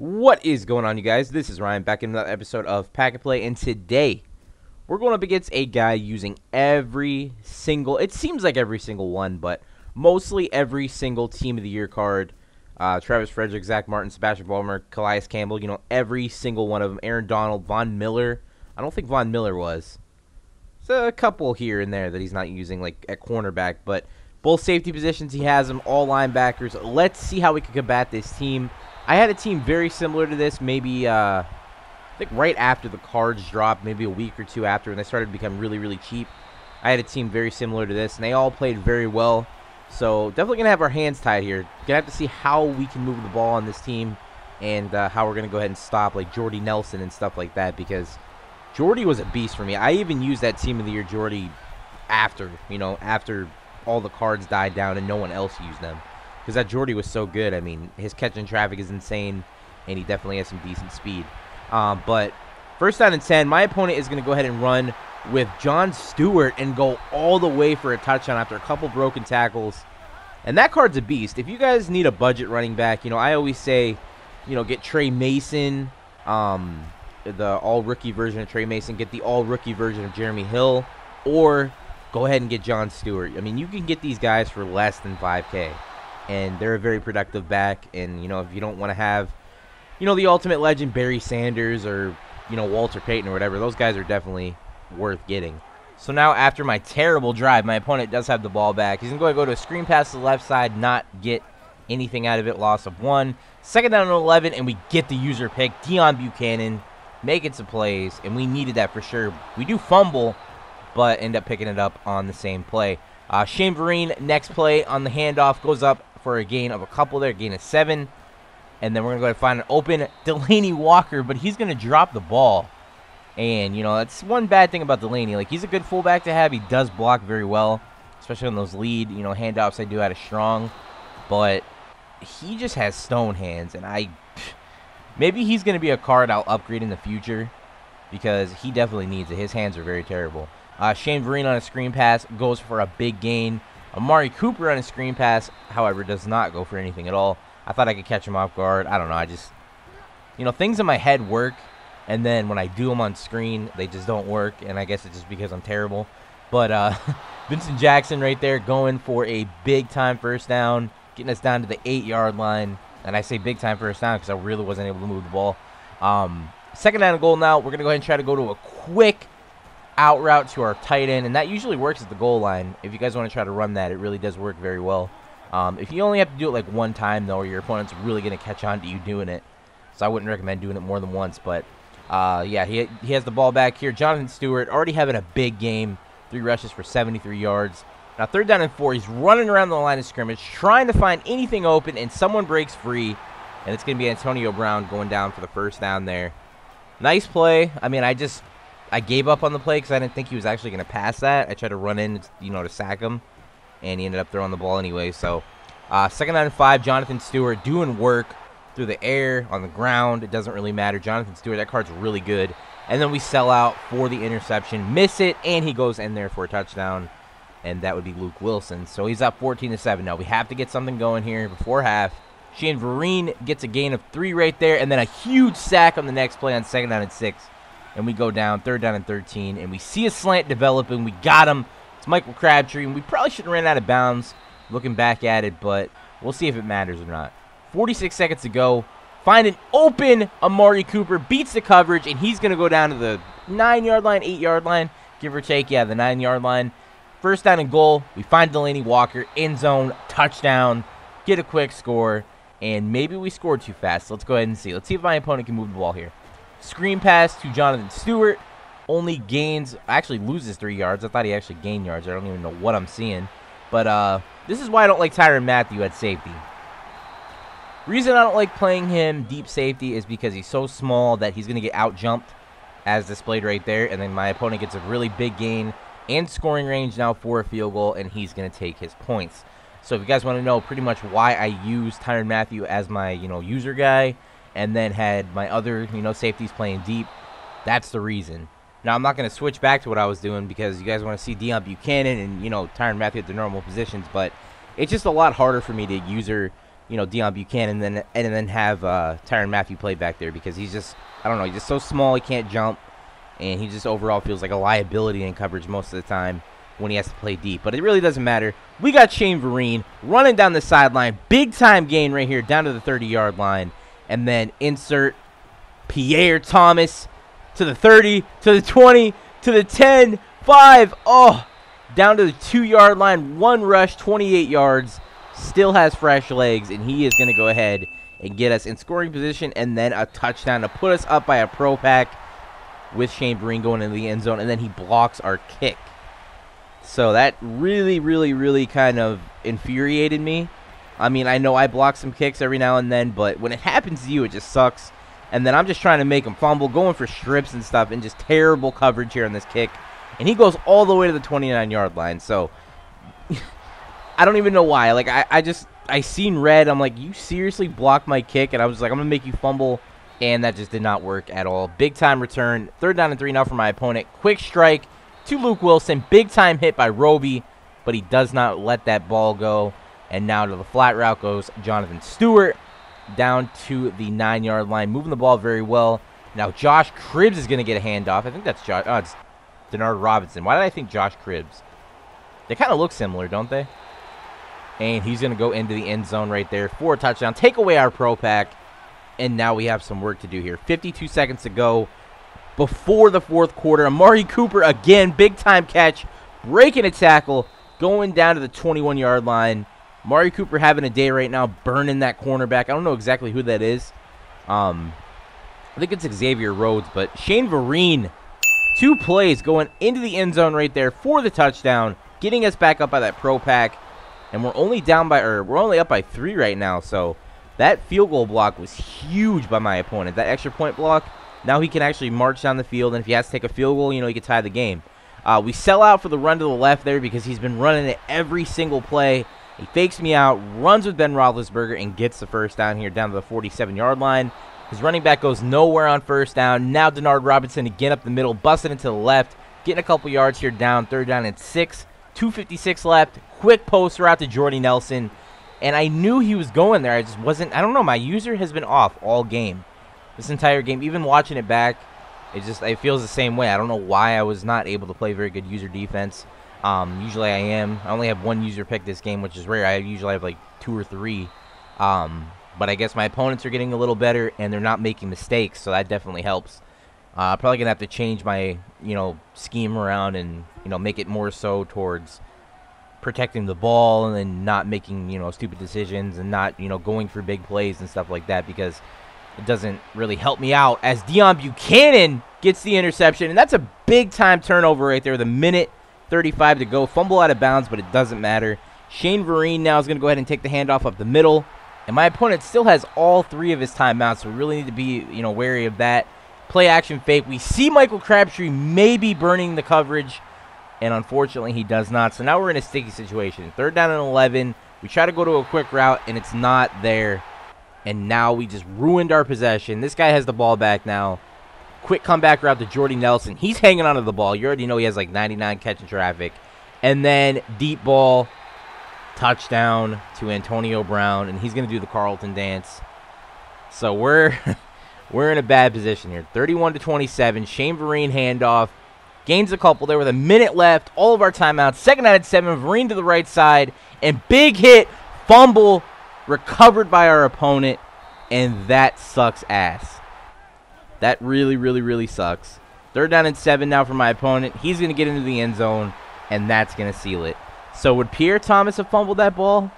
What is going on, you guys? This is Ryan back in another episode of Pack and Play, and today we're going up against a guy using it seems like every single one, but mostly every single Team of the Year card. Travis Frederick, Zach Martin, Sebastian Vollmer, Calais Campbell, every single one of them. Aaron Donald, Von Miller. I don't think Von Miller was. There's a couple here and there that he's not using, like at cornerback, but both safety positions he has them, all linebackers. Let's see how we can combat this team. I had a team very similar to this, maybe I think right after the cards dropped, maybe a week or two after, and they started to become really, really cheap. I had a team very similar to this, and they all played very well. So definitely going to have our hands tied here. Going to have to see how we can move the ball on this team and how we're going to go ahead and stop like Jordy Nelson and stuff like that, because Jordy was a beast for me. I even used that Team of the Year Jordy after all the cards died down and no one else used them. Because that Jordy was so good. I mean, his catch in traffic is insane, and he definitely has some decent speed. But first down and 10, my opponent is going to go ahead and run with John Stewart and go all the way for a touchdown after a couple broken tackles. And that card's a beast. If you guys need a budget running back, I always say, get Trey Mason, the all-rookie version of Trey Mason, get the all-rookie version of Jeremy Hill, or go ahead and get John Stewart. I mean, you can get these guys for less than $5K. And they're a very productive back. And, if you don't want to have, the ultimate legend, Barry Sanders, or, Walter Payton or whatever, those guys are definitely worth getting. So now after my terrible drive, my opponent does have the ball back. He's going to go to a screen pass to the left side, not get anything out of it, loss of 1. Second down and 11, and we get the user pick, Deion Buchanan, making some plays, and we needed that for sure. We do fumble, but end up picking it up on the same play. Shane Vereen, next play on the handoff, goes up for a gain of a couple there, gain of 7. And then we're going to go ahead and find an open Delaney Walker, but he's going to drop the ball. And, that's one bad thing about Delaney. Like, he's a good fullback to have. He does block very well, especially on those lead, handoffs I do out of strong. But he just has stone hands, and maybe he's going to be a card I'll upgrade in the future because he definitely needs it. His hands are very terrible. Shane Vereen on a screen pass goes for a big gain. Amari Cooper on a screen pass, however, does not go for anything at all. I thought I could catch him off guard. I don't know. I just, things in my head work, and then when I do them on screen, they just don't work, and I guess it's just because I'm terrible. But Vincent Jackson right there going for a big-time first down, getting us down to the 8-yard line. And I say big-time first down because I really wasn't able to move the ball. Second down and goal now. We're going to go ahead and try to go to a quick out route to our tight end, and that usually works at the goal line. If you guys want to try to run that, it really does work very well. If you only have to do it like one time, though, your opponent's really going to catch on to you doing it. So I wouldn't recommend doing it more than once. But, yeah, he has the ball back here. Jonathan Stewart already having a big game. 3 rushes for 73 yards. Now, third down and 4. He's running around the line of scrimmage, trying to find anything open, and someone breaks free. And it's going to be Antonio Brown going down for the first down there. Nice play. I mean, I gave up on the play because I didn't think he was actually going to pass that. I tried to run in, to sack him, and he ended up throwing the ball anyway. So, second down and 5, Jonathan Stewart doing work through the air, on the ground. It doesn't really matter. Jonathan Stewart, that card's really good. And then we sell out for the interception, miss it, and he goes in there for a touchdown, and that would be Luke Wilson. So he's up 14-7. Now we have to get something going here before half. Shane Vereen gets a gain of 3 right there, and then a huge sack on the next play on second down and 6. And we go down, third down and 13, and we see a slant developing. We got him. It's Michael Crabtree, and we probably shouldn't have ran out of bounds looking back at it, but we'll see if it matters or not. 46 seconds to go. Find an open Amari Cooper, beats the coverage, and he's going to go down to the 9-yard line, 8-yard line, give or take. Yeah, the 9-yard line. First down and goal. We find Delaney Walker, end zone, touchdown, get a quick score, and maybe we scored too fast. Let's go ahead and see. Let's see if my opponent can move the ball here. Screen pass to Jonathan Stewart. Only gains, actually loses 3 yards. I thought he actually gained yards. I don't even know what I'm seeing. But this is why I don't like Tyrann Mathieu at safety. Reason I don't like playing him deep safety is because he's so small that he's going to get out-jumped, as displayed right there. And then my opponent gets a really big gain and scoring range now for a field goal, and he's going to take his points. So if you guys want to know pretty much why I use Tyrann Mathieu as my, user guy, and then had my other, safeties playing deep, that's the reason. Now, I'm not going to switch back to what I was doing because you guys want to see Deion Buchanan and, Tyrann Mathieu at the normal positions, but it's just a lot harder for me to user Deion Buchanan, and then have Tyrann Mathieu play back there, because he's just, I don't know, he's just so small, he can't jump, and he just overall feels like a liability in coverage most of the time when he has to play deep. But it really doesn't matter. We got Shane Vereen running down the sideline, big time gain right here down to the 30-yard line, and then insert Pierre Thomas to the 30, to the 20, to the 10, 5, down to the 2-yard line, one rush, 28 yards, still has fresh legs, and he is going to go ahead and get us in scoring position, and then a touchdown to put us up by a pro pack with Shane Vereen going into the end zone, and then he blocks our kick. So that really, really, really kind of infuriated me. I mean, I know I block some kicks every now and then, but when it happens to you, it just sucks. And then I'm just trying to make him fumble, going for strips and stuff, and just terrible coverage here on this kick. And he goes all the way to the 29-yard line. So I don't even know why. Like, I seen red. I'm like, you seriously blocked my kick? And I was like, I'm going to make you fumble. And that just did not work at all. Big time return. 3rd down and 3 now for my opponent. Quick strike to Luke Wilson. Big time hit by Roby, but he does not let that ball go. And now to the flat route goes Jonathan Stewart down to the 9-yard line, moving the ball very well. Now Josh Cribbs is going to get a handoff. I think that's it's Denard Robinson. Why did I think Josh Cribbs? They kind of look similar, don't they? And he's going to go into the end zone right there for a touchdown. Take away our pro pack, and now we have some work to do here. 52 seconds to go before the 4th quarter. Amari Cooper again, big time catch, breaking a tackle, going down to the 21-yard line. Amari Cooper having a day right now, burning that cornerback. I don't know exactly who that is. I think it's Xavier Rhodes, but Shane Vereen, 2 plays going into the end zone right there for the touchdown, getting us back up by that pro pack. And we're only up by 3 right now. So that field goal block was huge by my opponent. That extra point block, now he can actually march down the field, and if he has to take a field goal, he can tie the game. We sell out for the run to the left there because he's been running it every single play. He fakes me out, runs with Ben Roethlisberger, and gets the first down here down to the 47-yard line. His running back goes nowhere on first down. Now Denard Robinson again up the middle, busting into the left, getting a couple yards here down. 3rd down and 6. 2:56 left. Quick post route to Jordy Nelson. And I knew he was going there. I just wasn't. I don't know. My user has been off all game. This entire game. Even watching it back, it feels the same way. I don't know why I was not able to play very good user defense. Usually I am. I only have 1 user pick this game, which is rare. I usually have like 2 or 3. But I guess my opponents are getting a little better, and they're not making mistakes, so that definitely helps. Probably going to have to change my, scheme around and, make it more so towards protecting the ball and then not making, stupid decisions and not, going for big plays and stuff like that, because it doesn't really help me out as Deion Buchanan gets the interception. And that's a big-time turnover right there. The 1:35 to go. Fumble out of bounds, but it doesn't matter. Shane Vereen now is going to go ahead and take the handoff up the middle. And my opponent still has all 3 of his timeouts, so we really need to be, wary of that. Play action fake. We see Michael Crabtree maybe burning the coverage, and unfortunately he does not. So now we're in a sticky situation. 3rd down and 11. We try to go to a quick route, and it's not there. And now we just ruined our possession. This guy has the ball back now. Quick comeback route to Jordy Nelson. He's hanging onto the ball. You already know he has like 99 catching traffic. And then deep ball. Touchdown to Antonio Brown, and he's going to do the Carlton dance. So we're in a bad position here. 31-27. Shane Vereen handoff. Gains a couple there with a minute left. All of our timeouts. 2nd down and 7. Vereen to the right side. And big hit. Fumble. Recovered by our opponent. And that sucks ass. That really, really, really sucks. 3rd down and 7 now for my opponent. He's going to get into the end zone, and that's going to seal it. So would Pierre Thomas have fumbled that ball?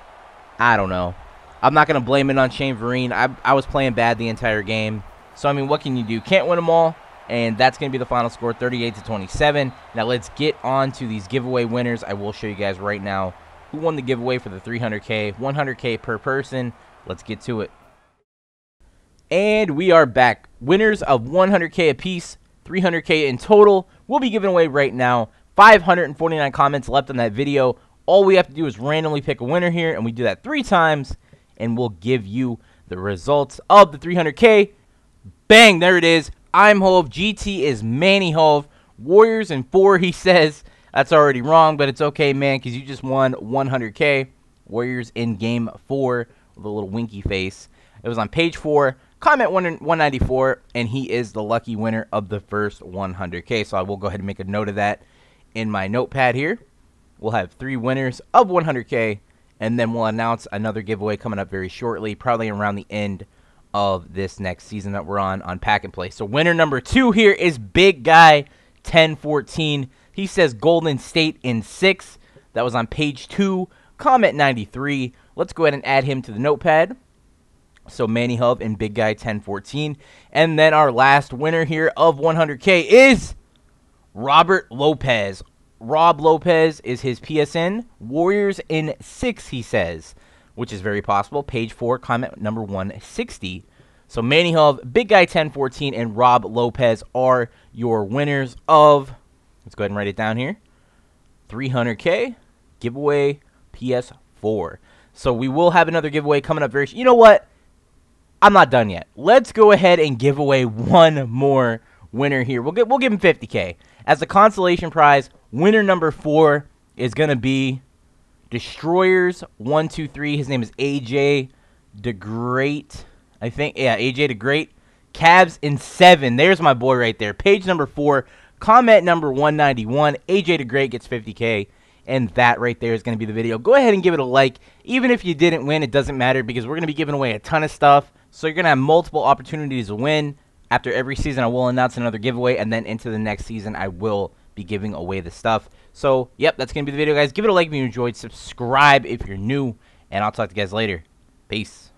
I don't know. I'm not going to blame it on Shane Vereen. I was playing bad the entire game. So, I mean, what can you do? Can't win them all. And that's going to be the final score, 38-27. Now let's get on to these giveaway winners. I will show you guys right now who won the giveaway for the 300K, 100K per person. Let's get to it. And we are back. Winners of 100K apiece, 300K in total, will be given away right now. 549 comments left on that video. All we have to do is randomly pick a winner here, and we do that 3 times, and we'll give you the results of the 300K. Bang, there it is. I'm Hove. GT is Manny Hove. Warriors in 4, he says. That's already wrong, but it's okay, man, because you just won 100K. Warriors in game 4. with a little winky face. It was on page 4, comment 194, and he is the lucky winner of the first 100K. So I will go ahead and make a note of that in my notepad here. We'll have 3 winners of 100K, and then we'll announce another giveaway coming up very shortly, probably around the end of this next season that we're on Pack and Play. So winner number 2 here is Big Guy 1014. He says Golden State in 6. That was on page 2, comment 93. Let's go ahead and add him to the notepad. So Manny Hub and Big Guy 1014. And then our last winner here of 100K is Robert Lopez. Rob Lopez is his PSN. Warriors in 6, he says, which is very possible. Page 4, comment number 160. So Manny Hub, Big Guy 1014, and Rob Lopez are your winners of, let's go ahead and write it down here, 300K giveaway PS4. So we will have another giveaway coming up very soon. You know what? I'm not done yet. Let's go ahead and give away one more winner here. We'll give him 50K. As a consolation prize, winner number 4 is going to be Destroyers123. His name is AJ the Great. I think, yeah, AJ the Great. Cavs in 7. There's my boy right there. Page number 4, comment number 191. AJ the Great gets 50K. And that right there is going to be the video. Go ahead and give it a like. Even if you didn't win, it doesn't matter because we're going to be giving away a ton of stuff. So you're going to have multiple opportunities to win. After every season, I will announce another giveaway. And then into the next season, I will be giving away the stuff. So, yep, that's going to be the video, guys. Give it a like if you enjoyed. Subscribe if you're new. And I'll talk to you guys later. Peace.